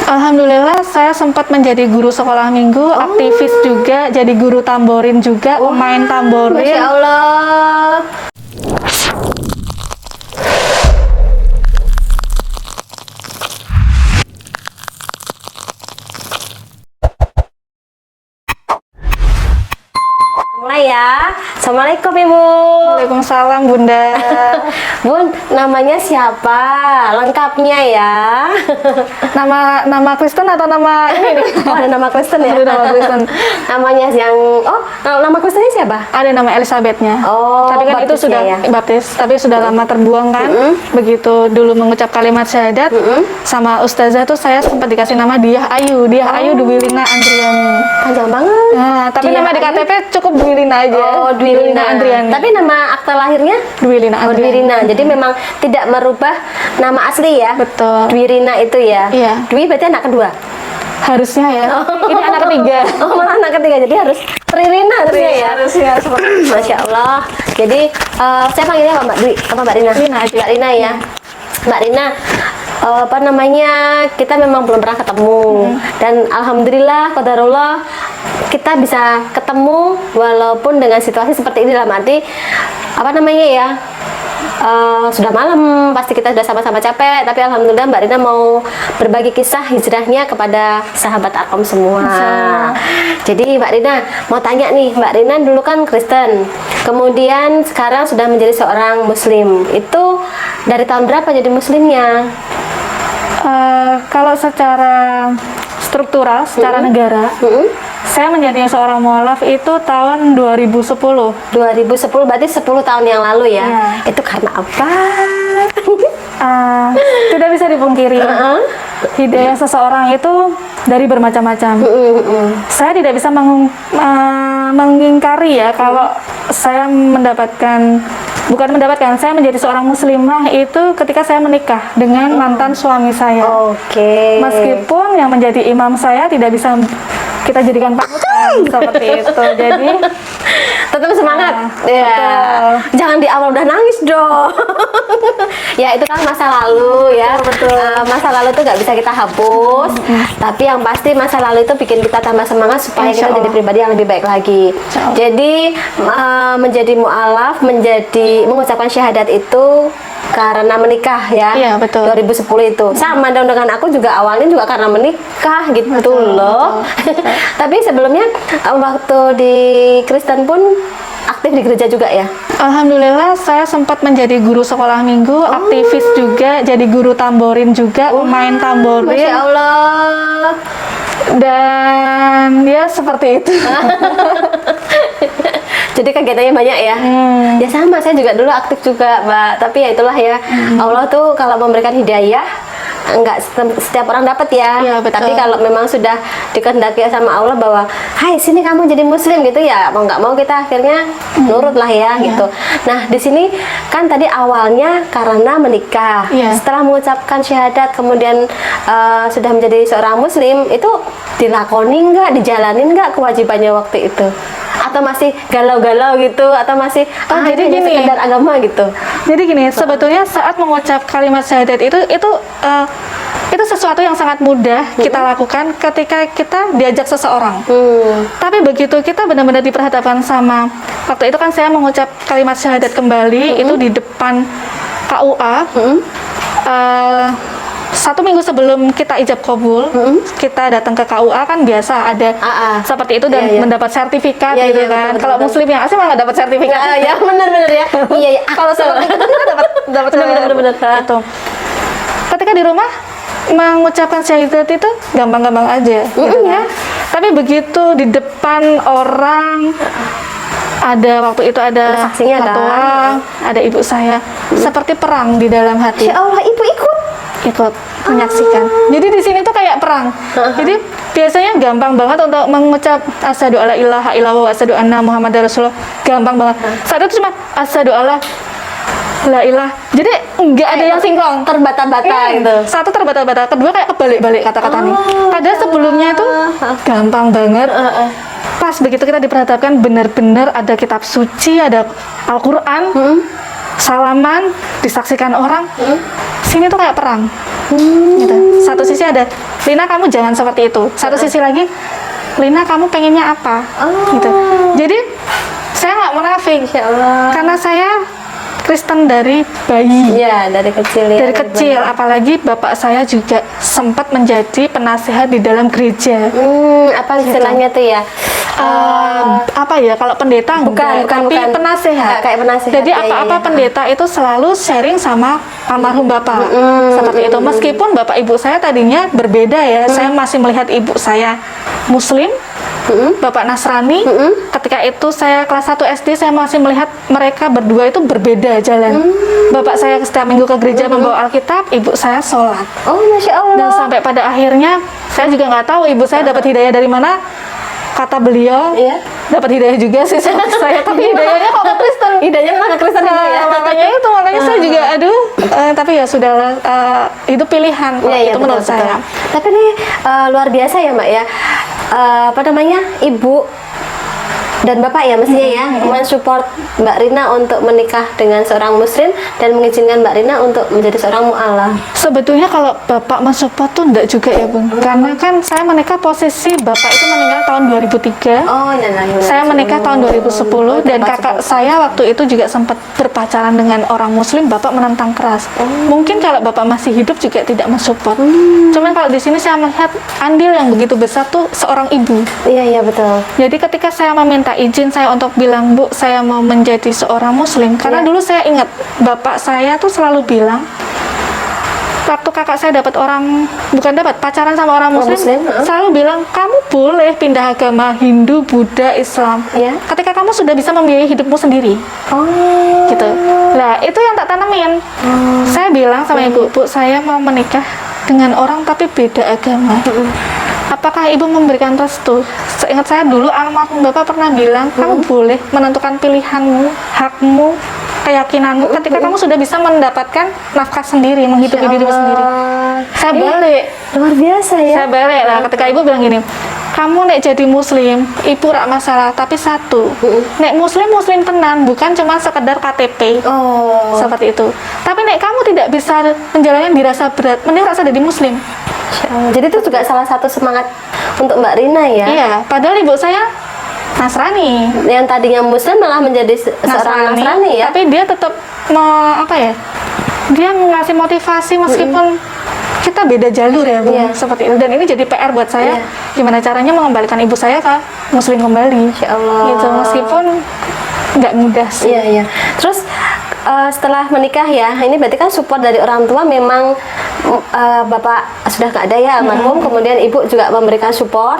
Alhamdulillah saya sempat menjadi guru sekolah minggu, aktivis juga, jadi guru tamborin juga, pemain tamborin. Masya Allah. Mulai ya. Assalamualaikum Ibu. Waalaikumsalam Bunda. Bun, namanya siapa? Lengkapnya ya. Nama Kristen atau nama ini nih? Oh, ada nama Kristen ya? Ada nama Kristen. Namanya yang nama Kristennya siapa? Ada nama Elizabethnya. Oh, tapi kan itu baptisnya sudah ya? baptis, tapi sudah lama terbuang kan. Begitu dulu mengucap kalimat syahadat sama ustazah tuh saya sempat dikasih nama Diah Ayu. Diah Ayu Dwi Lina Andriani. Panjang banget. Nah, tapi Diah nama di Ayu? KTP cukup Dwi Lina aja. Oh, Dwi Lina Andriani. Tapi nama akta lahirnya Dwi Lina Dwi Andriani. Rina. Jadi memang tidak merubah nama asli ya. Betul. Dwi Rina itu ya. Iya. Dwi berarti anak kedua. Harusnya ya. Ini anak ketiga. Oh, malah anak ketiga. Jadi harus Tri Rina harusnya ya. Harusnya seperti Masya Allah. Jadi saya panggilnya apa Mbak Dwi? Apa Mbak Rina? Rina aja. Mbak Rina ya. Mbak Rina, apa namanya, kita memang belum pernah ketemu dan alhamdulillah qadarullah kita bisa ketemu walaupun dengan situasi seperti ini, dalam arti apa namanya ya, sudah malam, pasti kita sudah sama-sama capek, tapi alhamdulillah Mbak Rina mau berbagi kisah hijrahnya kepada sahabat Arkom semua. Jadi Mbak Rina mau tanya nih, Mbak Rina dulu kan Kristen, kemudian sekarang sudah menjadi seorang Muslim. Itu dari tahun berapa jadi Muslimnya? Kalau secara struktural, secara negara, saya menjadi seorang mualaf itu tahun 2010. 2010 berarti 10 tahun yang lalu ya. Ya. Itu karena apa? Tidak bisa dipungkiri, hidayah seseorang itu dari bermacam-macam. Saya tidak bisa mengingkari ya kalau saya saya menjadi seorang muslimah itu ketika saya menikah dengan mantan suami saya. Oke. Meskipun yang menjadi imam saya tidak bisa kita jadikan panutan seperti itu. Jadi tetap semangat. Ya. betul. Jangan di awal udah nangis dong. Ya itu kan masa lalu ya. Betul. Masa lalu tuh nggak bisa kita hapus. Tapi yang pasti masa lalu itu bikin kita tambah semangat supaya Insya kita jadi Allah. pribadi yang lebih baik lagi. Insya Allah. Jadi menjadi mu'alaf, mengucapkan syahadat itu karena menikah ya. Iya, betul. 2010 itu. Sama dong dengan aku juga, awalnya juga karena menikah gitu Betul, loh. Tapi sebelumnya waktu di Kristen pun aktif di gereja juga ya? Alhamdulillah saya sempat menjadi guru sekolah minggu, aktivis juga, jadi guru tamborin juga, pemain tamborin. Masya Allah. Dan ya seperti itu. Jadi kegiatannya banyak ya? Ya sama, saya juga dulu aktif juga Mbak. Tapi ya itulah ya, Allah tuh kalau memberikan hidayah enggak setiap orang dapat ya. Iya, betul. Tapi kalau memang sudah dikehendaki sama Allah bahwa hai sini kamu jadi muslim gitu ya, mau nggak mau kita akhirnya nurut lah ya gitu. Nah di sini kan tadi awalnya karena menikah. Iya. Setelah mengucapkan syahadat kemudian sudah menjadi seorang muslim, itu dilakoni nggak, dijalanin nggak kewajibannya waktu itu? Atau masih galau-galau gitu, atau masih jadi hanya gini. sekedar agama gitu? Jadi gini, sebetulnya saat mengucap kalimat syahadat itu sesuatu yang sangat mudah kita lakukan ketika kita diajak seseorang. Tapi begitu kita benar-benar diperhadapkan sama, waktu itu kan saya mengucap kalimat syahadat kembali itu di depan KUA. 1 minggu sebelum kita ijab kabul, kita datang ke KUA kan biasa ada seperti itu dan Iya, iya. mendapat sertifikat Iya, gitu iya, kan. betul, Kalau betul. muslim yang asli malah nggak dapat sertifikat. Ya benar-benar ya. Iya ya. Kalau seperti itu kita dapat Benar-benar. itu. Ketika di rumah mengucapkan syahadat itu gampang-gampang aja gitu kan. Tapi begitu di depan orang, ada waktu itu ada saksinya kan? ketua, ada ibu saya, seperti perang di dalam hati. Ya Allah, ibu ikut Menyaksikan. Jadi di sini tuh kayak perang. Jadi biasanya gampang banget untuk mengucap asyhadu alla ilaha illallah wa asyhadu anna muhammadar rasulullah. Gampang banget. Saat itu cuma asyhadu alla la ilah. Jadi nggak ada yang sinkron, terbata-bata gitu. Satu terbata-bata, kedua kayak kebalik-balik kata-kata nih. Padahal sebelumnya itu gampang banget. Pas begitu kita diperhadapkan benar-benar ada kitab suci, ada Al-Quran, salaman disaksikan orang, sini tuh kayak perang. Gitu. Satu sisi ada, Lina kamu jangan seperti itu. Satu sisi lagi, Lina kamu pengennya apa? Gitu. Jadi saya nggak munafik, Insya Allah. karena saya Kristen dari bayi. Ya, dari kecil ya. Dari kecil, apalagi bapak saya juga sempat menjadi penasihat di dalam gereja. Apa istilahnya tuh ya? Apa ya, kalau pendeta enggak, tapi penasehat. Kayak penasehat. Jadi ya, apa-apa pendeta itu selalu sharing sama almarhum bapak. Seperti itu. Meskipun bapak ibu saya tadinya berbeda ya. Saya masih melihat ibu saya Muslim, bapak Nasrani. Ketika itu saya kelas 1 SD, saya masih melihat mereka berdua itu berbeda jalan. Bapak saya setiap minggu ke gereja membawa Alkitab, ibu saya sholat. Oh, Masya Allah. Dan sampai pada akhirnya saya juga nggak tahu ibu saya dapat hidayah dari mana. Kata beliau, Iya. dapat hidayah juga sih sama saya, tapi hidayahnya kok ke Kristen. Hidayahnya malah ke Kristen juga ya. Makanya saya juga aduh, tapi ya sudah, itu pilihan kok, Iya, itu menurut betul. saya. Tapi ini luar biasa ya Mbak ya. Apa namanya, ibu dan bapak ya mestinya ya mensupport Mbak Rina untuk menikah dengan seorang muslim dan mengizinkan Mbak Rina untuk menjadi seorang mu'alaf. Sebetulnya kalau bapak mensupport tuh enggak juga ya Bun, karena kan saya menikah posisi bapak itu meninggal tahun 2003. Oh, Saya menikah tahun 2010 dan kakak saya waktu itu juga sempat berpacaran dengan orang muslim, bapak menentang keras. Mungkin kalau bapak masih hidup juga tidak mensupport. Cuman kalau di sini saya melihat andil yang begitu besar tuh seorang ibu. Iya betul. Jadi ketika saya meminta izin saya untuk bilang, Bu, saya mau menjadi seorang muslim, karena Iya. dulu saya ingat bapak saya tuh selalu bilang, waktu kakak saya bukan dapat pacaran sama orang muslim, selalu bilang, kamu boleh pindah agama Hindu, Buddha, Islam, Iya. ketika kamu sudah bisa membiayai hidupmu sendiri. Oh, Gitu. Nah, itu yang tak tanemin. Saya bilang sama ibu, Bu, saya mau menikah dengan orang tapi beda agama. Apakah ibu memberikan restu? Seingat saya dulu almarhum bapak pernah bilang, kamu boleh menentukan pilihanmu, hakmu, keyakinanmu ketika kamu sudah bisa mendapatkan nafkah sendiri, menghidupi dirimu sendiri. Saya balik. luar biasa ya. Saya balik lah ketika ibu bilang gini, kamu nek jadi muslim, ibu rak masalah, tapi satu, nek muslim tenan, bukan cuma sekedar KTP. Oh, Seperti itu. Tapi nek kamu tidak bisa menjalani dirasa berat, mending rasa jadi muslim. jadi itu juga salah satu semangat untuk Mbak Rina ya. Iya, padahal ibu saya Nasrani. Yang tadinya muslim malah menjadi seorang Nasrani ya. Tapi dia tetap dia ngasih motivasi meskipun kita beda jalur ya, Bu. Iya. Seperti itu. Dan ini jadi PR buat saya, Iya. gimana caranya mengembalikan ibu saya ke muslim kembali. Insya Allah. Gitu, meskipun nggak mudah sih. Iya. Terus setelah menikah ya, ini berarti kan support dari orang tua memang bapak sudah nggak ada ya almarhum, kemudian ibu juga memberikan support.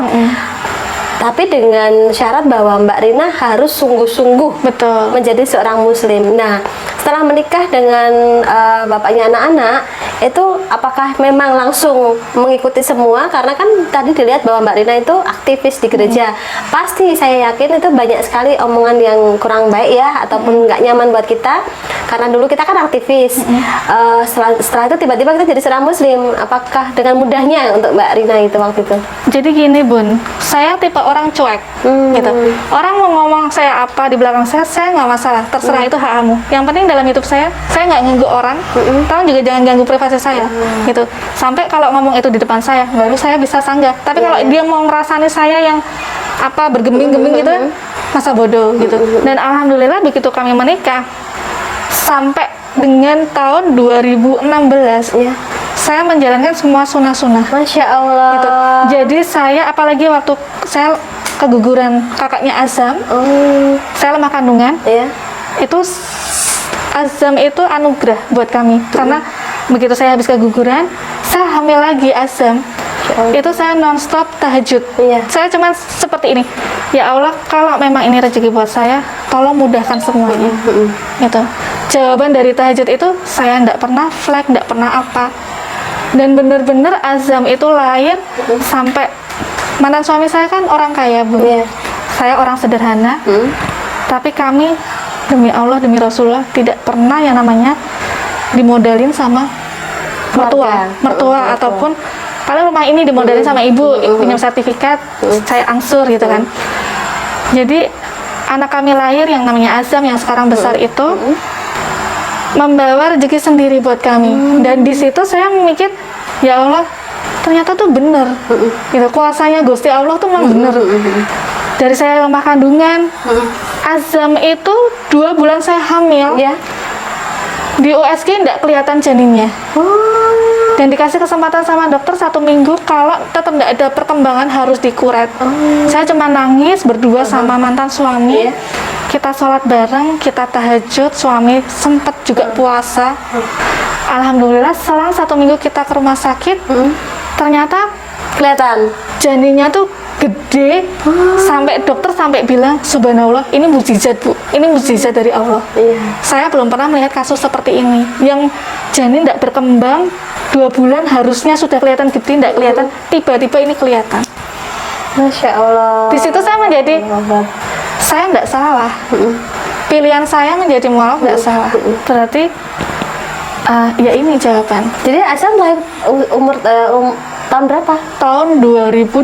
Tapi dengan syarat bahwa Mbak Rina harus sungguh-sungguh Betul. menjadi seorang muslim. Nah, setelah menikah dengan bapaknya anak-anak, itu apakah memang langsung mengikuti semua? Karena kan tadi dilihat bahwa Mbak Rina itu aktivis di gereja. Pasti saya yakin itu banyak sekali omongan yang kurang baik ya, ataupun nggak nyaman buat kita. Karena dulu kita kan aktivis. Setelah itu tiba-tiba kita jadi seorang muslim. Apakah dengan mudahnya untuk Mbak Rina itu waktu itu? Jadi gini, Bun, saya tipe orang cuek, gitu. Orang mau ngomong saya apa di belakang saya nggak masalah, terserah itu hak kamu. Yang penting dalam hidup saya nggak ganggu orang, tolong juga jangan ganggu privasi saya, gitu. Sampai kalau ngomong itu di depan saya, baru saya bisa sanggah. Tapi kalau dia mau ngerasani saya yang bergeming-geming gitu, masa bodoh, gitu. Dan alhamdulillah begitu kami menikah, sampai dengan tahun 2016, saya menjalankan semua sunnah-sunnah. Masya Allah. Gitu. Jadi saya apalagi waktu saya keguguran kakaknya Azam, saya lemah kandungan. Iya. Itu Azam itu anugerah buat kami karena begitu saya habis keguguran, saya hamil lagi Azam. Itu saya nonstop tahajud. Iya. Saya cuma seperti ini. Ya Allah, kalau memang ini rezeki buat saya, tolong mudahkan semuanya. Gitu. Jawaban dari tahajud itu saya enggak pernah flag, enggak pernah apa. Dan benar-benar Azam itu lahir sampai mantan suami saya kan orang kaya, Bu. Saya orang sederhana. Tapi kami demi Allah, demi Rasulullah tidak pernah yang namanya dimodalin sama mertua ataupun kalau rumah ini dimodalin sama ibu, pinjam sertifikat, saya angsur gitu kan. Jadi anak kami lahir yang namanya Azam yang sekarang besar itu membawa rezeki sendiri buat kami. Dan di situ saya mikir, ya Allah, ternyata tuh bener. Gitu, kuasanya Gusti Allah tuh memang bener. Dari saya rumah kandungan, Azam itu 2 bulan saya hamil. Ya. Di USG nggak kelihatan janinnya. Dan dikasih kesempatan sama dokter 1 minggu, kalau tetap nggak ada perkembangan harus dikuret. Saya cuma nangis berdua sama mantan suami. Kita sholat bareng, kita tahajud, suami sempat juga puasa. Alhamdulillah selang 1 minggu kita ke rumah sakit, ternyata Kelihatan. janinnya tuh gede, sampai dokter sampai bilang, subhanallah, ini mukjizat Bu, ini mukjizat dari Allah. Saya belum pernah melihat kasus seperti ini, yang janin tidak berkembang 2 bulan harusnya sudah kelihatan gede, tidak kelihatan, tiba-tiba ini kelihatan. Masya Allah. Di situ saya menjadi, saya tidak salah, pilihan saya menjadi mualaf tidak salah, berarti ya ini jawaban. Jadi Azam lahir umur tahun berapa? Tahun 2012,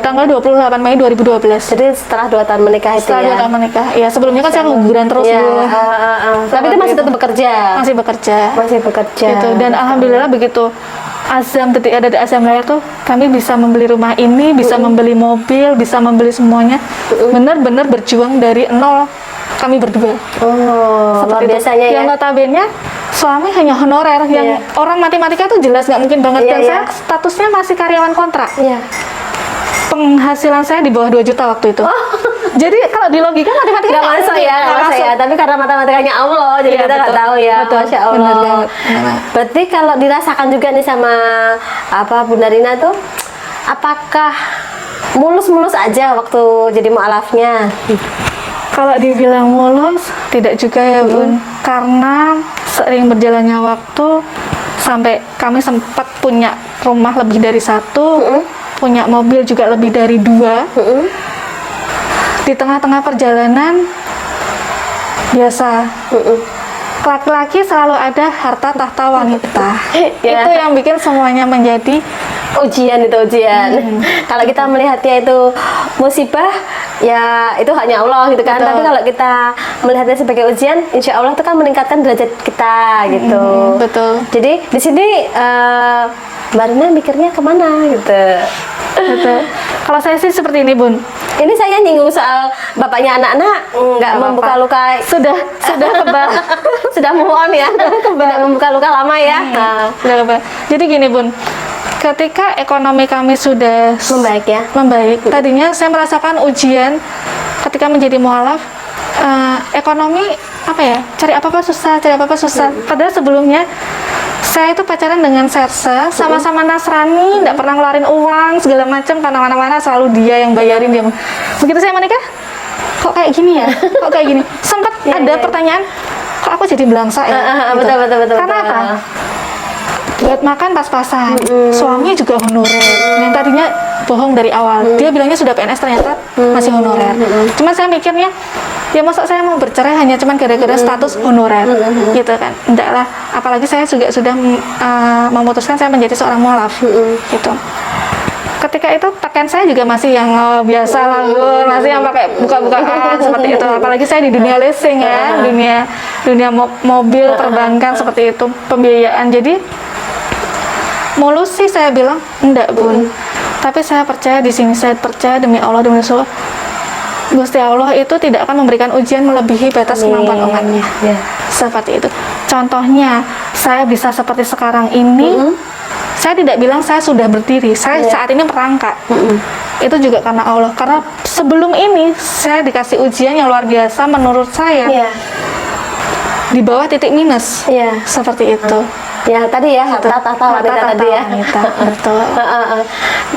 tanggal 28 Mei 2012. Jadi setelah 2 tahun menikah itu Setelah 2 ya? tahun menikah, ya sebelumnya kan saya guguran terus Ya, dulu. tapi itu masih tetap bekerja? Masih bekerja. Masih bekerja. Gitu. Dan alhamdulillah begitu Azam, detik ada Azam lahir tuh, kami bisa membeli rumah ini, bisa membeli mobil, bisa membeli semuanya. Benar-benar berjuang dari nol, kami berdua. Oh, luar Seperti itu. biasanya ya? Yang notabene suami hanya honorer, yang orang matematika tuh jelas nggak mungkin banget. Dan saya statusnya masih karyawan kontrak. Iya. Penghasilan saya di bawah 2 juta waktu itu. Jadi kalau di logika matematika Nggak masuk ya, nggak masuk ya. Tapi karena matematikanya Allah, jadi Iya, kita nggak betul. tahu ya. Betul. Masya Allah. Benar banget. Berarti kalau dirasakan juga nih sama Bunda Rina tuh, apakah mulus-mulus aja waktu jadi mu'alafnya? Kalau dibilang mulus, tidak juga ya Bun. Karena sering berjalannya waktu, sampai kami sempat punya rumah lebih dari 1, punya mobil juga lebih dari 2. Di tengah-tengah perjalanan, biasa, laki-laki selalu ada harta tahta wanita. Ya. Itu yang bikin semuanya menjadi Ujian itu ujian. Kalau kita melihatnya itu musibah, ya itu hanya Allah gitu kan. Betul. Tapi kalau kita melihatnya sebagai ujian, insya Allah itu kan meningkatkan derajat kita gitu. betul. Jadi di sini Mbak Rina mikirnya kemana gitu. Betul. Kalau saya sih seperti ini Bun. Ini saya nyinggung soal bapaknya anak-anak nggak Nggak membuka apa-apa. luka, Sudah kebal. sudah move on ya, tidak membuka luka lama ya. Nah, Sudah kebal. Jadi gini Bun, ketika ekonomi kami sudah membaik ya. membaik, tadinya saya merasakan ujian ketika menjadi mualaf. Ekonomi apa ya, cari apa-apa susah. Padahal sebelumnya saya itu pacaran dengan Sersa, sama-sama Nasrani, nggak pernah ngeluarin uang segala macam, karena mana-mana selalu dia yang bayarin dia. Begitu saya menikah, kok kayak gini ya, kok kayak gini. Sempat ada pertanyaan, kok aku jadi belangsa ya? Gitu. Betul. Karena apa? Buat makan pas-pasan, suami juga honorer. Yang tadinya bohong dari awal, dia bilangnya sudah PNS, ternyata masih honorer. Cuma saya mikirnya, ya masa saya mau bercerai hanya cuman gara-gara status honorer, gitu kan? Enggak lah, apalagi saya juga sudah memutuskan saya menjadi seorang mualaf, gitu. Ketika itu pakaian saya juga masih yang biasa lah, Bun. Masih yang pakai buka-bukaan seperti itu. Apalagi saya di dunia leasing ya, dunia mobil, perbankan seperti itu, pembiayaan. Jadi mulus sih saya bilang enggak Bun, tapi saya percaya di sini, saya percaya demi Allah, demi Rasul, Gusti Allah itu tidak akan memberikan ujian melebihi batas kemampuan umatnya. Seperti itu. Contohnya saya bisa seperti sekarang ini, saya tidak bilang saya sudah berdiri, saya saat ini merangkak. Itu juga karena Allah, karena sebelum ini saya dikasih ujian yang luar biasa menurut saya, di bawah titik minus, seperti itu. Ya tadi ya, harta tahta wanita tadi ya. Betul.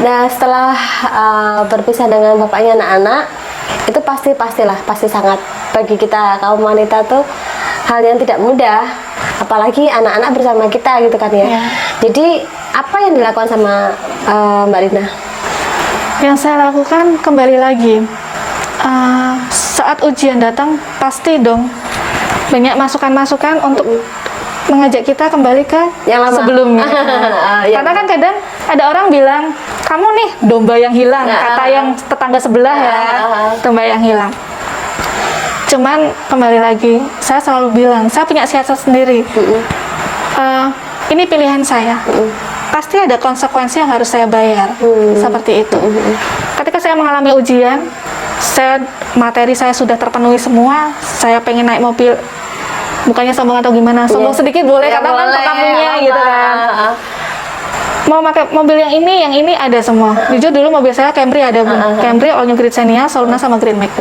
Nah setelah berpisah dengan bapaknya anak-anak, itu pasti sangat, bagi kita kaum wanita tuh hal yang tidak mudah, apalagi anak-anak bersama kita gitu kan ya. Jadi apa yang dilakukan sama Mbak Rina? Yang saya lakukan kembali lagi, saat ujian datang pasti dong banyak masukan-masukan untuk mengajak kita kembali ke yang lama sebelumnya. Karena kan kadang ada orang bilang, kamu nih domba yang hilang, kata yang tetangga sebelah ya, domba yang hilang. Cuman kembali lagi, saya selalu bilang, saya punya siasat sendiri. Ini pilihan saya. Pasti ada konsekuensi yang harus saya bayar. Seperti itu. Ketika saya mengalami ujian, materi saya sudah terpenuhi semua, saya pengen naik mobil, bukannya sombong atau gimana, sombong sedikit boleh, karena kan pertamanya gitu kan. Mau pakai mobil yang ini ada semua. Jujur dulu mobil saya Camry ada, Bun. Camry, All New Great Xenia, Soluna sama Green Max.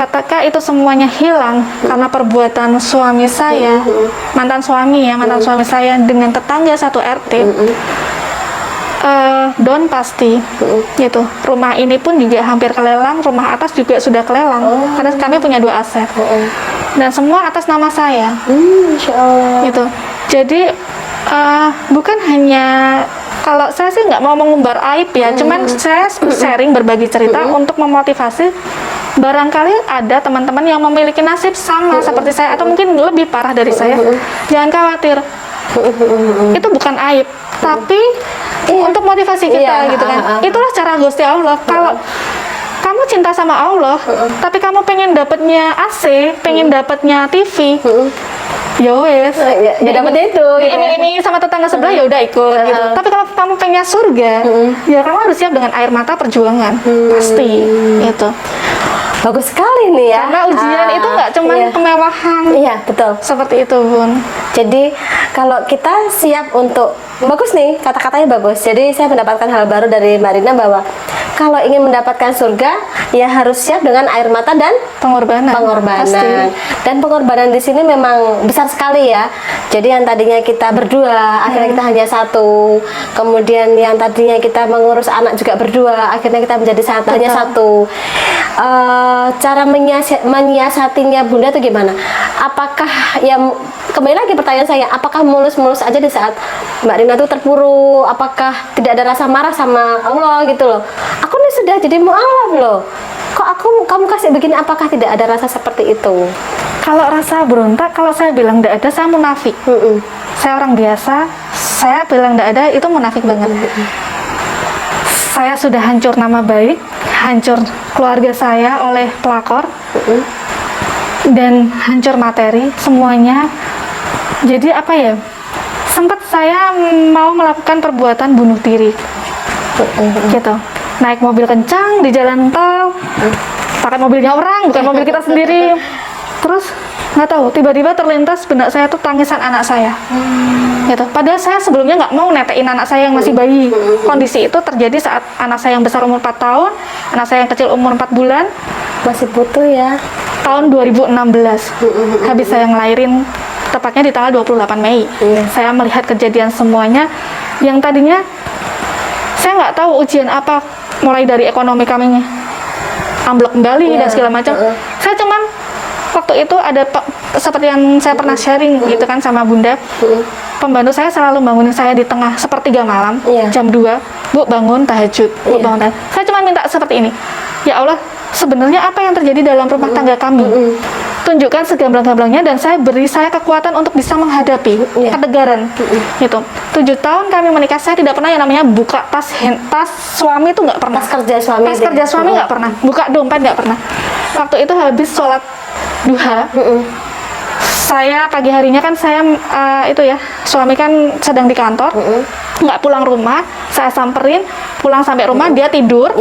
Ketika itu semuanya hilang karena perbuatan suami saya, mantan suami saya dengan tetangga satu RT, down pasti, gitu. Rumah ini pun juga hampir kelelang, rumah atas juga sudah kelelang, karena kami punya 2 aset, dan semua atas nama saya, Insya Allah. gitu. Jadi bukan hanya, kalau saya sih nggak mau mengumbar aib ya, cuman saya sharing, berbagi cerita untuk memotivasi. Barangkali ada teman-teman yang memiliki nasib sama seperti saya atau mungkin lebih parah dari saya. Jangan khawatir, itu bukan aib, tapi untuk motivasi kita, gitu kan. Itulah cara Gusti Allah. Kalau kamu cinta sama Allah, tapi kamu pengen dapatnya AC, pengen dapatnya TV, ya wes, ya dapatnya itu. Ini sama tetangga sebelah, ya udah ikut, gitu. Tapi kalau kamu pengen surga, ya kamu harus siap dengan air mata perjuangan, pasti, gitu. Bagus sekali nih ya. Karena ujian itu nggak cuma kemewahan. Iya, betul. Seperti itu, Bun. Jadi kalau kita siap untuk, bagus nih, kata-katanya bagus. Jadi saya mendapatkan hal baru dari Mbak Rina bahwa kalau ingin mendapatkan surga, ya harus siap dengan air mata dan Pengorbanan. Pasti. Dan pengorbanan di sini memang besar sekali ya. Jadi yang tadinya kita berdua, akhirnya kita hanya satu. Kemudian yang tadinya kita mengurus anak juga berdua, akhirnya kita menjadi satu, hanya satu. Cara menyiasatinya Bunda itu gimana? Apakah yang kembali lagi pertanyaan saya, apakah mulus-mulus aja di saat Mbak Rina tuh terpuruk? Apakah tidak ada rasa marah sama Allah gitu loh? Aku nih sudah jadi mu'alaf loh. Kok kamu kasih begini, apakah tidak ada rasa seperti itu? Kalau rasa berontak, kalau saya bilang tidak ada, saya munafik. Saya orang biasa, saya bilang tidak ada, itu munafik banget. Saya sudah hancur nama baik, hancur keluarga saya oleh pelakor, dan hancur materi, semuanya. Jadi apa ya, sempat saya mau melakukan perbuatan bunuh diri, gitu. Naik mobil kencang di jalan tol, pakai mobilnya orang, bukan mobil kita sendiri. Terus nggak tahu, tiba-tiba terlintas benak saya tuh tangisan anak saya, gitu. Padahal saya sebelumnya nggak mau netein anak saya yang masih bayi. Kondisi itu terjadi saat anak saya yang besar umur 4 tahun, anak saya yang kecil umur 4 bulan. Masih butuh ya. Tahun 2016, habis saya ngelahirin, tepatnya di tanggal 28 Mei. Saya melihat kejadian semuanya, yang tadinya saya nggak tahu ujian apa, mulai dari ekonomi kami amblok kembali dan segala macam. Saya cuman waktu itu ada seperti yang saya pernah sharing gitu kan sama Bunda, pembantu saya selalu bangunin saya di tengah sepertiga malam, jam 2, Bu bangun tahajud, Bu bangun tahajud. Saya cuma minta seperti ini, ya Allah, sebenarnya apa yang terjadi dalam rumah tangga kami, tunjukkan segamblang-gamblangnya, dan beri saya kekuatan untuk bisa menghadapi ketegaran, gitu. 7 tahun kami menikah, saya tidak pernah yang namanya buka tas suami, itu nggak pernah. Tas kerja suami nggak pernah, buka dompet nggak pernah. Waktu itu habis sholat duha, saya pagi harinya kan saya itu ya, suami kan sedang di kantor, nggak pulang rumah, saya samperin, pulang sampai rumah dia tidur.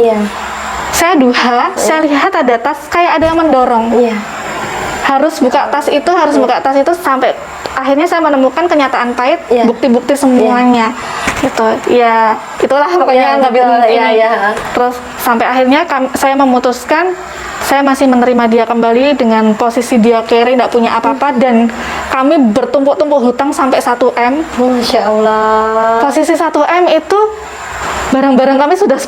Saya duha, saya lihat ada tas, kayak ada yang mendorong. Harus buka tas itu, sampai akhirnya saya menemukan kenyataan pahit, bukti-bukti semuanya. Gitu. Ya, itulah pokoknya nggak bilang ini. Terus sampai akhirnya saya memutuskan saya masih menerima dia kembali dengan posisi dia kere, tidak punya apa-apa, dan kami bertumpuk-tumpuk hutang sampai 1 M. Masya Allah. Posisi 1 M itu barang-barang kami sudah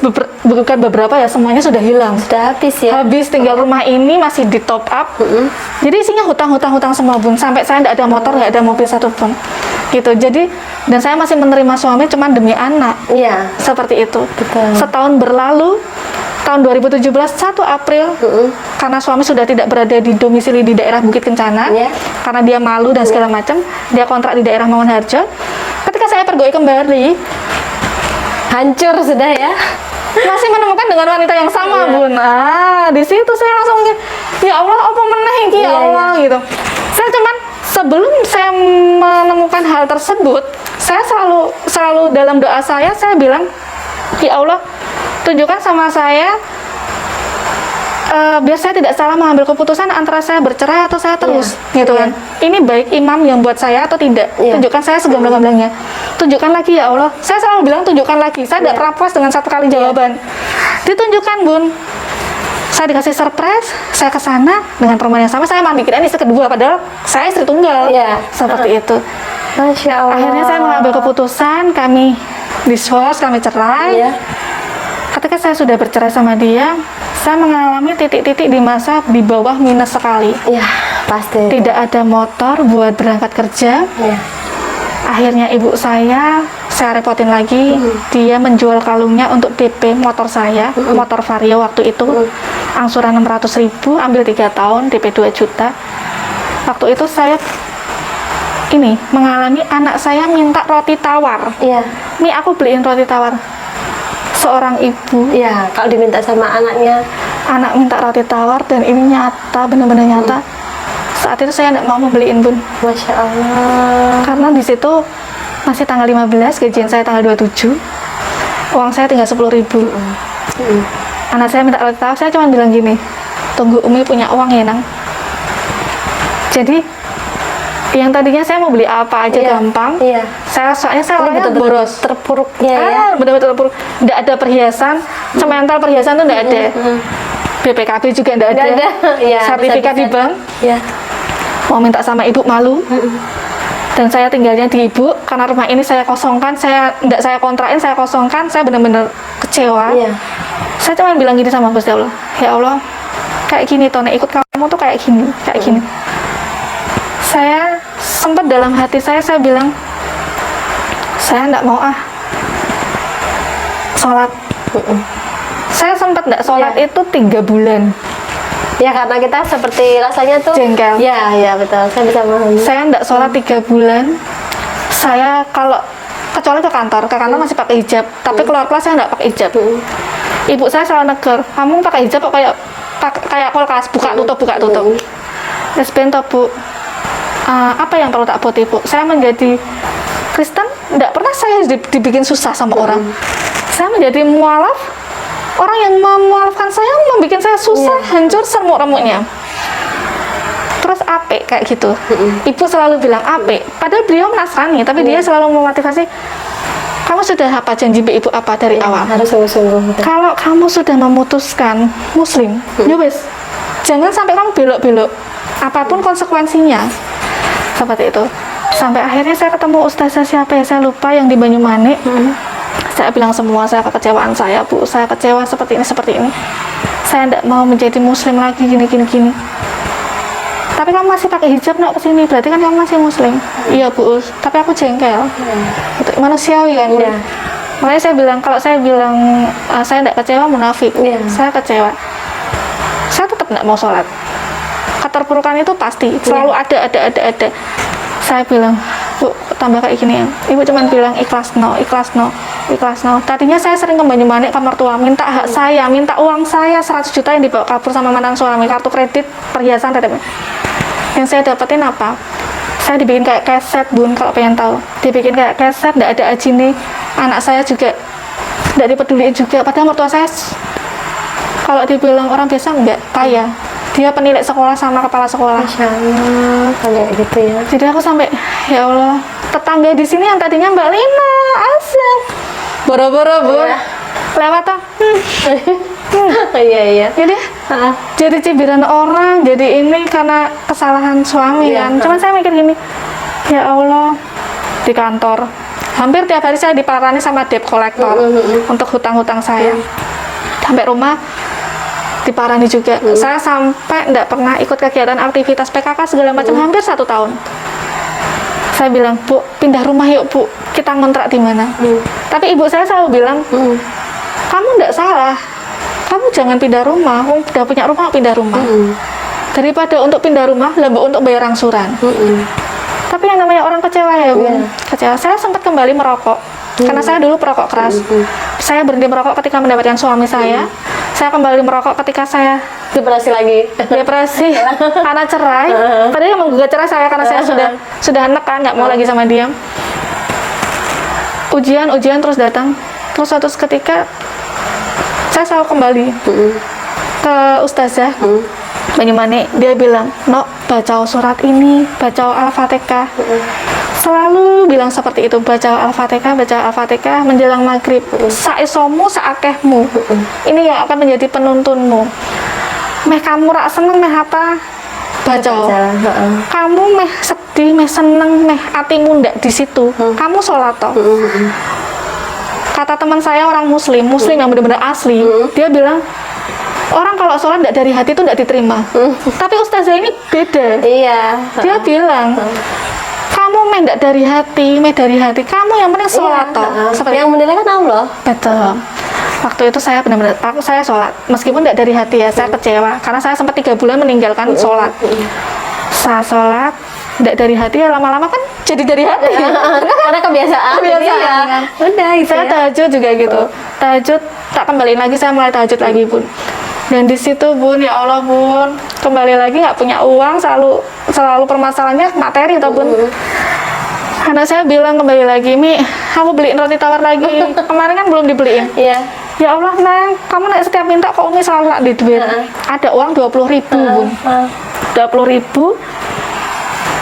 bukan beberapa ya, semuanya sudah hilang. Sudah habis ya? Habis, tinggal rumah ini masih di top up. Jadi isinya hutang-hutang semua, Bun. Sampai saya tidak ada motor, nggak ada mobil satupun. Gitu. Jadi, dan saya masih menerima suami cuma demi anak. Seperti itu. Setahun berlalu, tahun 2017, 1 April, karena suami sudah tidak berada di domisili di daerah Bukit Kencana, karena dia malu dan segala macam, dia kontrak di daerah Mangunharjo. Ketika saya pergi kembali, hancur sudah ya, masih menemukan dengan wanita yang sama, Bun. Di situ saya langsung ya Allah apa meneh iki ya Iya, Allah gitu. Saya cuman sebelum saya menemukan hal tersebut, saya selalu dalam doa saya bilang, ya Allah tunjukkan sama saya biar saya tidak salah mengambil keputusan antara saya bercerai atau saya terus, gitu kan. Ini baik imam yang buat saya atau tidak. Tunjukkan saya segamblang-gamblangnya. Tunjukkan lagi ya Allah. Saya selalu bilang tunjukkan lagi. Saya tidak pernah puas dengan satu kali jawaban. Ditunjukkan Bun. Saya dikasih surprise. Saya ke sana dengan perempuan yang sama. Saya malah bikin istri kedua, padahal saya istri tunggal. Seperti itu. Masya Allah. Akhirnya saya mengambil keputusan. Kami divorce, kami cerai. Ketika saya sudah bercerai sama dia, saya mengalami titik-titik di masa di bawah minus sekali. Ya, pasti. Tidak ada motor buat berangkat kerja. Akhirnya ibu saya repotin lagi. Dia menjual kalungnya untuk DP motor saya, motor Vario waktu itu. Angsuran 600.000, ambil 3 tahun, DP 2 juta. Waktu itu saya mengalami anak saya minta roti tawar. Mi, aku beliin roti tawar. Seorang ibu, kalau diminta sama anaknya, anak minta roti tawar, dan ini nyata, benar-benar nyata. Saat itu saya tidak mau membeliin Bun. Masya Allah. Karena di situ masih tanggal 15, gajian saya tanggal 27, uang saya tinggal 10.000. Anak saya minta roti tawar, saya cuma bilang gini, tunggu Umi punya uang ya Nang. Jadi yang tadinya saya mau beli apa aja gampang. Soalnya saya orangnya boros. Terpuruknya benar-benar terpuruk. Tidak ada perhiasan, semental perhiasan tuh tidak ada. BPKB juga tidak ada. Sertifikat di bank. Mau minta sama ibu malu. Dan saya tinggalnya di ibu karena rumah ini saya kosongkan, saya kontrakin, saya kosongkan, saya benar-benar kecewa. Saya cuma bilang gini sama Gusti Allah, ya Allah, kayak gini toh, ikut kamu tuh kayak gini. Saya sempat dalam hati saya bilang, saya enggak mau sholat. Saya sempat enggak sholat itu 3 bulan. Ya karena kita seperti rasanya tuh jengkel. Ya betul, saya bisa memahami. Saya enggak sholat 3 bulan. Saya kalau kecuali ke kantor masih pakai hijab, tapi keluar kelas saya enggak pakai hijab. Ibu saya selalu negur, kamu pakai hijab kok kayak kulkas, buka tutup. Yes, bento Bu. Apa yang perlu tak buat Ibu? Saya menjadi Kristen, tidak pernah saya dibikin susah sama orang. Saya menjadi mualaf, orang yang memualafkan saya membuat saya susah, hancur sermuk-remuknya. Terus apik kayak gitu. Ibu selalu bilang apik, padahal beliau Nasrani, tapi dia selalu memotivasi, kamu sudah apa janji Ibu apa dari awal? Harus sungguh-sungguh. Kalau kamu sudah memutuskan Muslim, ya wes, jangan sampai kamu belok-belok, apapun konsekuensinya. Seperti itu. Sampai akhirnya saya ketemu ustazah siapa ya, saya lupa, yang di Banyumanik. Saya bilang semua saya kekecewaan saya, Bu, saya kecewa seperti ini. Saya tidak mau menjadi Muslim lagi, gini. Tapi kamu masih pakai hijab nak kesini, berarti kan kamu masih Muslim. Iya Bu, tapi aku jengkel. Itu manusiawi kan. Makanya saya bilang, kalau saya bilang saya tidak kecewa, munafik. Saya kecewa. Saya tetap tidak mau sholat. Keterpurukan itu pasti selalu ada. Saya bilang, Bu, tambah kayak gini ya. Ibu cuma bilang ikhlas no. Tadinya saya sering ke Banyumanik ke mertua, minta hak saya, minta uang saya 100 juta yang dibawa kabur sama mantan suami, kartu kredit, perhiasan, yang saya dapetin apa? Saya dibikin kayak keset Bun, kalau pengen tahu. Dibikin kayak keset, tidak ada ajine. Anak saya juga tidak dipeduliin juga. Padahal mertua saya, kalau dibilang orang biasa enggak, kaya. Dia penilik sekolah sama kepala sekolah. Masya Allah, kayak gitu ya. Jadi aku sampai, ya Allah, tetangga di sini yang tadinya Mbak Lina, asal boro-boro Bu, lewat toh. Iya. Jadi cibiran orang, jadi ini karena kesalahan suami kan. Cuman saya mikir gini, ya Allah, di kantor hampir tiap hari saya diparani sama debt collector untuk hutang-hutang saya. Sampai rumah diparani juga. Saya sampai tidak pernah ikut kegiatan aktivitas PKK segala macam hampir 1 tahun. Saya bilang, Bu, pindah rumah yuk Bu, kita ngontrak di mana. Tapi ibu saya selalu bilang, kamu tidak salah, kamu jangan pindah rumah, kamu udah punya rumah, pindah rumah. Daripada untuk pindah rumah, lebih untuk bayar angsuran. Tapi yang namanya orang kecewa ya Bu, kecewa. Saya sempat kembali merokok, karena saya dulu perokok keras. Saya berhenti merokok ketika mendapatkan suami saya. Saya kembali merokok ketika saya Depresi lagi. Depresi karena cerai. Padahal yang menggugat cerai saya karena saya sudah enek kan, nggak mau lagi sama dia. Ujian terus datang. Terus suatu ketika saya selalu kembali ke ustazah Banyumani. Dia bilang, "No, baca surat ini, baca Al-Fatihah." Selalu bilang seperti itu, baca Al-Fatihah menjelang maghrib. Saisomu, saakehmu. Ini yang akan menjadi penuntunmu. Meh kamu rak seneng meh apa? Baca. Kamu meh sedih, meh seneng, meh hatimu ndak di situ. Kamu sholat toh. Kata teman saya orang muslim yang benar-benar asli, dia bilang, orang kalau sholat ndak dari hati itu ndak diterima. Tapi ustazah ini beda. Iya. Dia bilang, kamu meh ndak dari hati, kamu yang penting sholat toh. Seperti yang menilai kan Allah. Betul. Waktu itu saya benar-benar, saya sholat, meskipun tidak dari hati ya, saya kecewa, karena saya sempat 3 bulan meninggalkan sholat. Saya sholat, tidak dari hati ya, lama-lama kan jadi dari hati. Karena kebiasaan. Ya. Udah, itu Saya ya. tahajud juga gitu, tahajud, tak kembaliin lagi, saya mulai tahajud lagi Bun. Dan di situ Bun, ya Allah Bun, kembali lagi nggak punya uang, selalu permasalahannya materi toh Bun. Karena saya bilang kembali lagi, Mi, aku beliin roti tawar lagi. Kemarin kan belum dibeliin. Iya. Ya Allah, Neng, kamu naik setiap minta kok Umi selalu tak di duit. Ada uang 20.000, Bun. 20.000.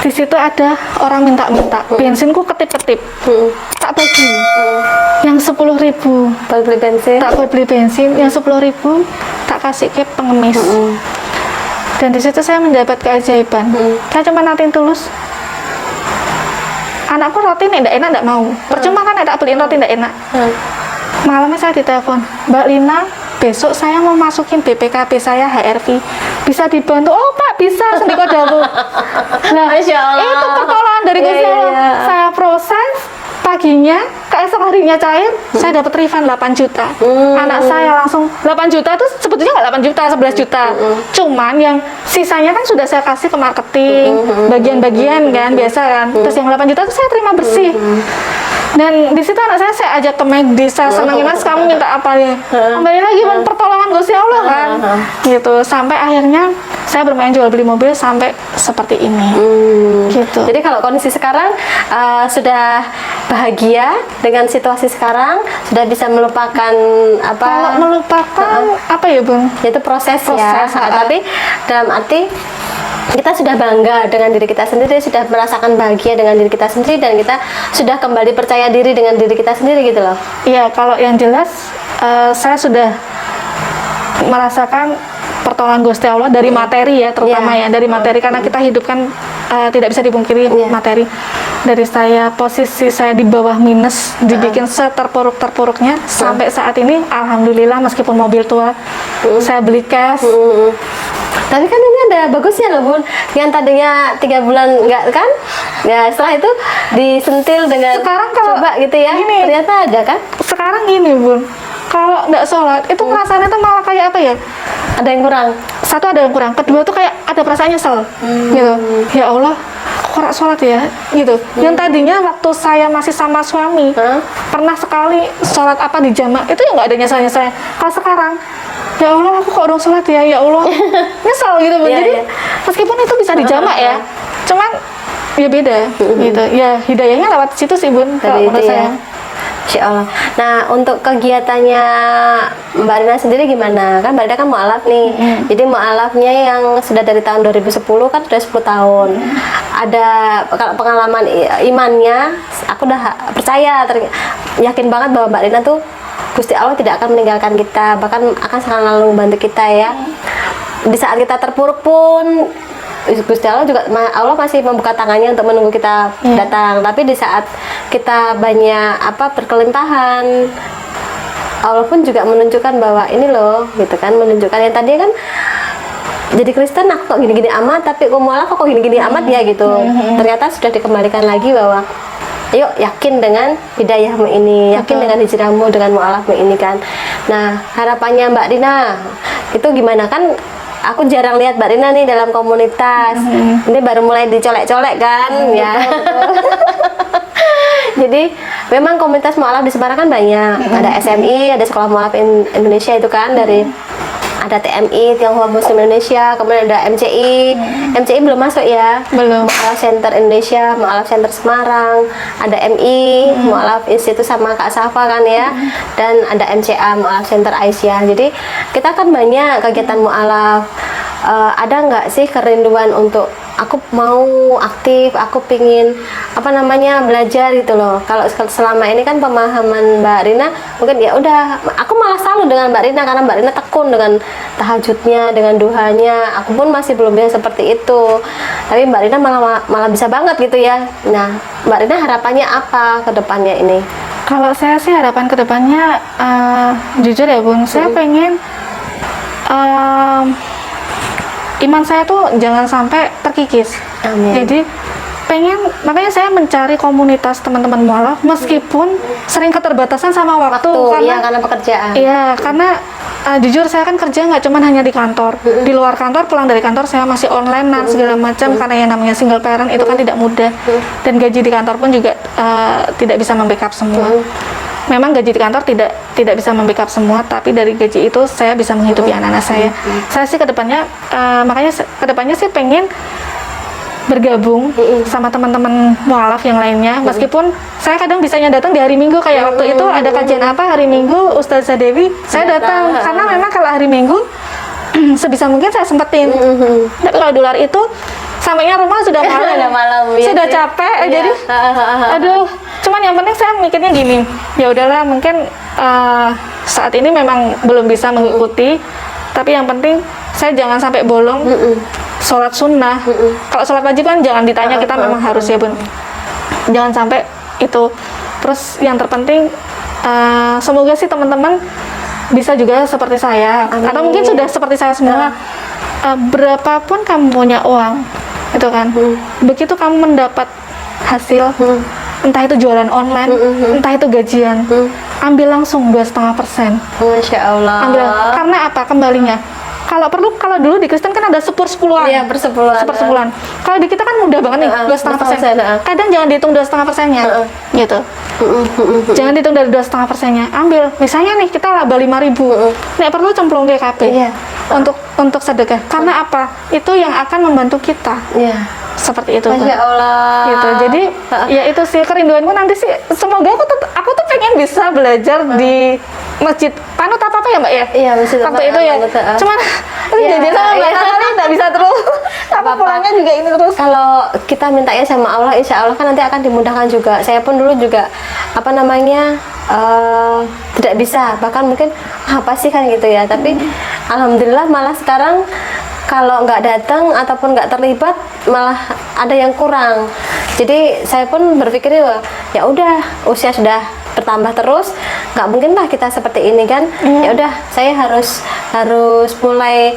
Di situ ada orang minta-minta. Bensinku ketip-ketip. Tak bagi. Yang 10.000 Buat beli bensin. tak buat beli bensin. Yang 10.000 tak kasih ke pengemis. Dan di situ saya mendapat keajaiban. Saya cuma nating tulus. Anakku roti nih ndak enak, ndak mau. Percuma kan tak beliin roti ndak enak. Malamnya saya ditelepon, Mbak Lina, besok saya mau masukin BPKB saya HRV, bisa dibantu? Oh Pak, bisa, sendiko dawu. Nah, Masya Allah. itu pertolongan dari Gusti Iya, Allah. iya. Saya proses, paginya, keesok harinya cair, saya dapat refund 8 juta. Anak saya langsung 8 juta itu sebetulnya nggak 8 juta, 11 juta. Cuman yang sisanya kan sudah saya kasih ke marketing, bagian-bagian kan, biasa kan. Terus yang 8 juta itu saya terima bersih. Dan di situ anak saya ajak ke medis, saya senangin, Mas kamu minta apa ya? Kembali lagi Bang, pertolongan Gusti Allah kan. Gitu, sampai akhirnya saya bermain jual beli mobil sampai seperti ini. Gitu. Jadi kalau kondisi sekarang sudah bahagia dengan situasi sekarang, sudah bisa melupakan apa? Kalau melupakan apa ya Bang? Itu proses ya. Proses, Tapi dalam arti kita sudah bangga dengan diri kita sendiri, sudah merasakan bahagia dengan diri kita sendiri, dan kita sudah kembali percaya diri dengan diri kita sendiri gitu loh. Iya, kalau yang jelas saya sudah merasakan pertolongan Gusti Allah dari materi ya, terutama ya dari materi, karena kita hidup kan tidak bisa dipungkiri materi. Dari posisi saya di bawah minus, dibikin seterpuruk-terpuruknya sampai saat ini, alhamdulillah, meskipun mobil tua saya beli cash. Tapi kan ini ada bagusnya loh Bun, yang tadinya 3 bulan enggak kan, ya setelah itu disentil dengan Sekarang kalau coba gitu ya, gini, ternyata ada kan. sekarang gini Bun, kalau nggak sholat itu perasaannya tuh malah kayak apa ya, Ada yang kurang. satu ada yang kurang, kedua tuh kayak ada perasaan nyesel gitu. Ya Allah, kok rak sholat ya gitu. Yang tadinya waktu saya masih sama suami pernah sekali sholat apa di jamaah, itu ya nggak ada nyesel-nyeselnya. Kalau sekarang, ya Allah aku kok orang sholat ya Allah, nyesel gitu Bun. Jadi meskipun itu bisa di jamaah ya, cuman ya beda gitu. Ya hidayahnya lewat situ sih Bun, kalau menurut saya. Insya Allah. Nah, untuk kegiatannya Mbak Rina sendiri gimana? Kan Mbak Rina kan mu'alaf nih. Jadi mu'alafnya yang sudah dari tahun 2010 kan sudah 10 tahun. Ada kalau pengalaman imannya, aku udah percaya, yakin banget bahwa Mbak Rina tuh Gusti Allah tidak akan meninggalkan kita, bahkan akan selalu membantu kita ya. Di saat kita terpuruk pun Gusti Allah juga, Allah masih membuka tangannya untuk menunggu kita datang. Tapi di saat kita banyak berkelimpahan, Allah pun juga menunjukkan bahwa ini loh, gitu kan, menunjukkan yang tadi kan jadi Kristen aku kok gini-gini amat, tapi kok malah kok gini-gini amat ya gitu. Ternyata sudah dikembalikan lagi bahwa ayo yakin dengan hidayahmu ini, yakin dengan hijrahmu, dengan mu'alafmu ini kan. Nah, harapannya Mbak Rina itu gimana? Kan aku jarang lihat Mbak Rina nih dalam komunitas. Ini baru mulai dicolek-colek kan ya. Jadi memang komunitas mu'alaf di Semarang kan banyak. Ada SMI, ada Sekolah Mu'alaf Indonesia itu kan, dari ada TMI, Tionghoa Muslim Indonesia, kemudian ada MCI. MCI belum masuk ya. Belum. Mu'alaf Center Indonesia, Mu'alaf Center Semarang, ada MI, Mu'alaf Institut sama Kak Safa kan ya, dan ada MCA, Mu'alaf Center Aisyah. Jadi kita kan banyak kegiatan mu'alaf. Ada nggak sih kerinduan untuk aku mau aktif, aku pingin belajar gitu loh. Kalau selama ini kan pemahaman Mbak Rina mungkin ya udah, aku malah salut dengan Mbak Rina karena Mbak Rina tekun dengan tahajudnya, dengan duhanya. Aku pun masih belum bisa seperti itu, tapi Mbak Rina malah bisa banget gitu ya. Nah, Mbak Rina harapannya apa ke depannya ini? Kalau saya sih harapan kedepannya, jujur ya Bun, saya pengen iman saya tuh jangan sampai terkikis. Amin. Jadi makanya saya mencari komunitas teman-teman mualaf meskipun sering keterbatasan sama waktu karena pekerjaan. Iya, karena jujur saya kan kerja nggak cuma hanya di kantor. Di luar kantor, pulang dari kantor saya masih online segala macam karena yang namanya single parent itu kan tidak mudah. Dan gaji di kantor pun juga tidak bisa membackup semua. Memang gaji di kantor tidak bisa membackup semua, tapi dari gaji itu saya bisa menghidupi anak-anak saya. Saya sih kedepannya, makanya kedepannya sih pengen bergabung sama teman-teman mualaf yang lainnya. Meskipun saya kadang bisanya datang di hari Minggu, kayak waktu itu ada kajian apa hari Minggu, Ustazah Dewi, saya datang karena memang kalau hari Minggu sebisa mungkin saya sempetin. Tapi kalau di luar itu sampainya rumah sudah malam, sudah capek, jadi aduh. Cuman yang penting saya mikirnya gini, ya udahlah, mungkin saat ini memang belum bisa mengikuti, tapi yang penting saya jangan sampai bolong sholat sunnah. Kalau sholat wajib kan jangan ditanya, kita memang harus ya Bun, jangan sampai itu. Terus yang terpenting semoga sih teman-teman bisa juga seperti saya. Amin. Atau mungkin sudah seperti saya semua. Berapapun kamu punya uang itu kan, begitu kamu mendapat hasil, entah itu jualan online, entah itu gajian, ambil langsung 2,5%. Masya Allah. Ambil, karena apa kembalinya? Kalau perlu, kalau dulu di Kristen kan ada sepersepuluhan. Iya, sepersepuluhan. Kalau di kita kan mudah banget nih, 2,5%. Kadang jangan dihitung 2,5%-nya, gitu. Jangan dihitung dari 2,5%-nya. Ambil, misalnya nih kita laba 5.000, nek perlu cemplung GKP untuk sedekah. Karena apa? Itu yang akan membantu kita. Iya. Seperti itu. Masya Allah. Gitu. Jadi ya itu sih kerinduanku nanti sih. Semoga aku tuh pengen bisa belajar di masjid Panut apa ya Mbak ya? Iya, masjid waktu itu ya. Cuman janji sama Mbak Nana nggak bisa terus. Apa pulangnya juga ini terus. Kalau kita mintanya sama Allah, insya Allah kan nanti akan dimudahkan juga. Saya pun dulu juga tidak bisa, bahkan mungkin apa sih kan gitu ya. Tapi alhamdulillah malah sekarang kalau nggak datang ataupun nggak terlibat malah ada yang kurang. Jadi saya pun berpikir ya udah, usia sudah bertambah terus, nggak mungkin lah kita seperti ini kan. Ya udah, saya harus mulai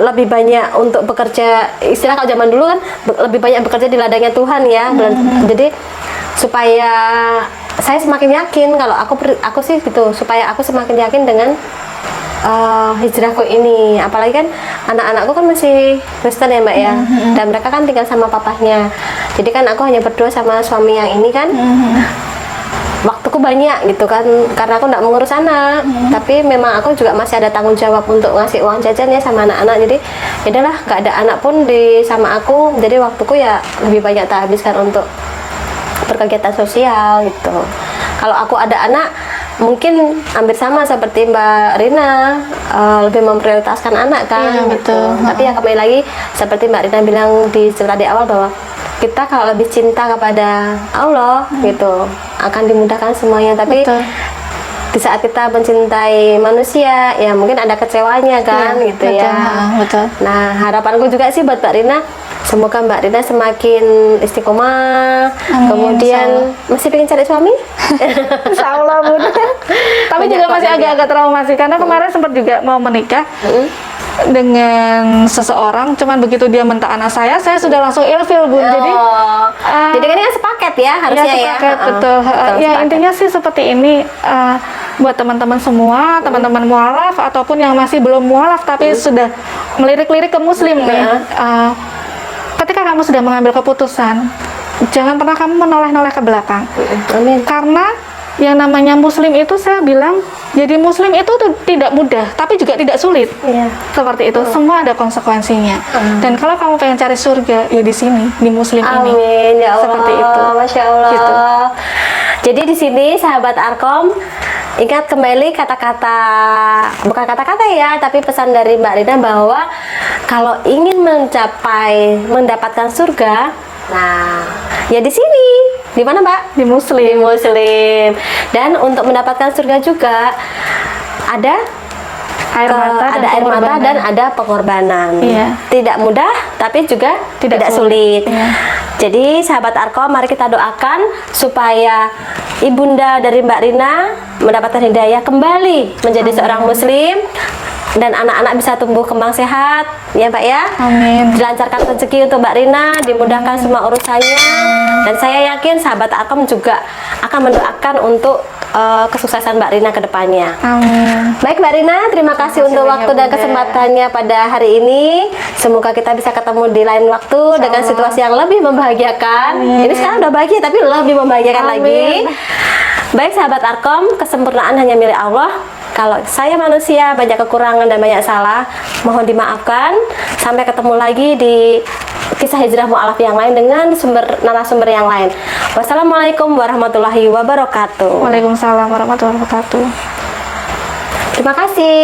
lebih banyak untuk bekerja. Istilah kalau zaman dulu kan lebih banyak bekerja di ladangnya Tuhan ya. Jadi supaya saya semakin yakin kalau aku sih gitu, supaya aku semakin yakin dengan hijrahku ini. Apalagi kan anak-anakku kan masih Kristen ya Mbak ya, dan mereka kan tinggal sama papahnya. Jadi kan aku hanya berdua sama suami yang ini kan. Waktuku banyak gitu kan, karena aku nggak mengurus anak, tapi memang aku juga masih ada tanggung jawab untuk ngasih uang jajan ya sama anak-anak. Jadi ya udahlah, nggak ada anak pun sama aku, jadi waktuku ya lebih banyak tak habiskan untuk berkegiatan sosial gitu. Kalau aku ada anak, mungkin hampir sama seperti Mbak Rina, lebih memprioritaskan anak kan. Iya, betul. Tapi ya kembali lagi seperti Mbak Rina bilang di cerita di awal, bahwa kita kalau lebih cinta kepada Allah gitu, akan dimudahkan semuanya. Tapi di saat kita mencintai manusia, ya mungkin ada kecewanya kan, gitu betul, ya. Betul. Nah, harapanku juga sih buat Mbak Rina, semoga Mbak Rina semakin istiqomah. Amin, kemudian masih pengen cari suami? Insya Allah Bun. Tapi juga masih agak-agak trauma sih, karena kemarin sempat juga mau menikah dengan seseorang, cuman begitu dia minta anak saya sudah langsung ilfil Bun. Jadi kan ini kan sepaket ya harusnya ya. Sepaket, betul. Ya intinya sih seperti ini, buat teman-teman semua, teman-teman mualaf ataupun yang masih belum mualaf tapi sudah melirik-lirik ke muslim nih. Ketika kamu sudah mengambil keputusan, jangan pernah kamu menoleh-noleh ke belakang. Amin. Karena yang namanya muslim itu saya bilang Jadi muslim itu tuh tidak mudah, tapi juga tidak sulit. Iya. Seperti itu, semua ada konsekuensinya. Dan kalau kamu pengen cari surga, ya di sini, di muslim ini. Amin ya Allah. Seperti itu. Masya Allah. Gitu. Jadi di sini sahabat Arkom, ingat kembali kata-kata, bukan kata-kata ya, tapi pesan dari Mbak Rina bahwa kalau ingin mendapatkan surga, nah ya di sini. Di mana Mbak? Di muslim. Di muslim. Dan untuk mendapatkan surga juga ada Air mata ada air mata pengorbanan. dan ada pengorbanan. Iya. Tidak mudah, tapi juga tidak sulit. Iya. Jadi sahabat Arkom, mari kita doakan supaya ibunda dari Mbak Rina mendapatkan hidayah kembali menjadi seorang muslim dan anak-anak bisa tumbuh kembang sehat, ya Pak ya. Amin. Dilancarkan rezeki untuk Mbak Rina, dimudahkan semua urusannya, dan saya yakin sahabat Arkom juga akan mendoakan untuk kesuksesan Mbak Rina ke depannya. Amin. Baik Mbak Rina, terima kasih untuk banyak, waktu dan Bunda. kesempatannya pada hari ini. Semoga kita bisa ketemu di lain waktu dengan situasi yang lebih membahagiakan. Ini sekarang udah bahagia tapi lebih membahagiakan Amin. lagi. Baik sahabat Arkom, kesempurnaan hanya milik Allah. Kalau saya manusia, banyak kekurangan dan banyak salah, mohon dimaafkan. Sampai ketemu lagi di kisah hijrah mu'alaf yang lain dengan narasumber yang lain. Wassalamualaikum warahmatullahi wabarakatuh. Waalaikumsalam warahmatullahi wabarakatuh. Terima kasih.